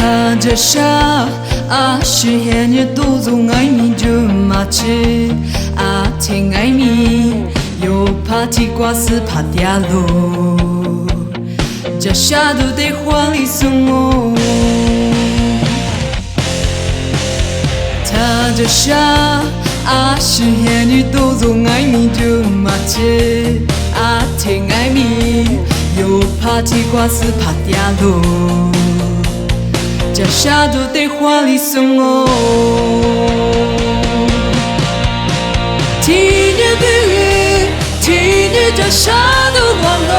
他这下是黑夜独自爱你就马起听爱你又怕地瓜丝怕掉路，这下都得换里送我。他这下是黑夜独自爱你就马起听爱你又怕地瓜丝怕掉路。这下都得换里送我，听见不语，听见这下都忘了，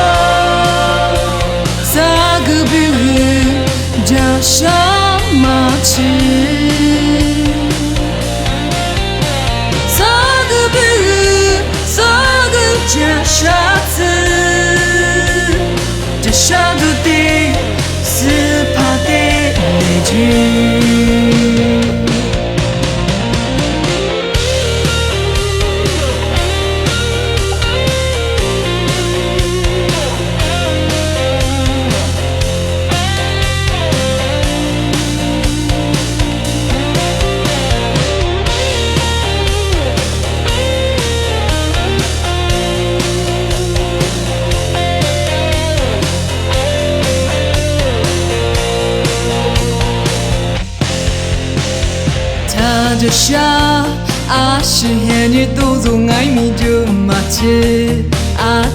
咋个不语，这下马起，咋个不语，咋个这下子，这下都得是怕得。他这下是黑夜独自爱你就马起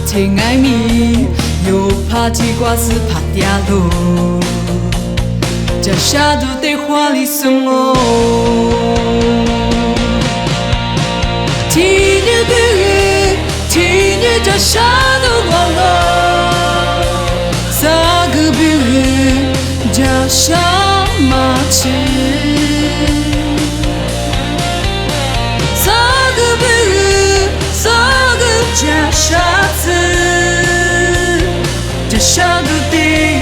听爱你又怕地瓜丝怕掉路，这下都得换里送我，听见不语，听见这下都忘了，咋个不语，这下马起。这下子，这下都得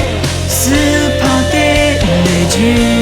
是怕得累积。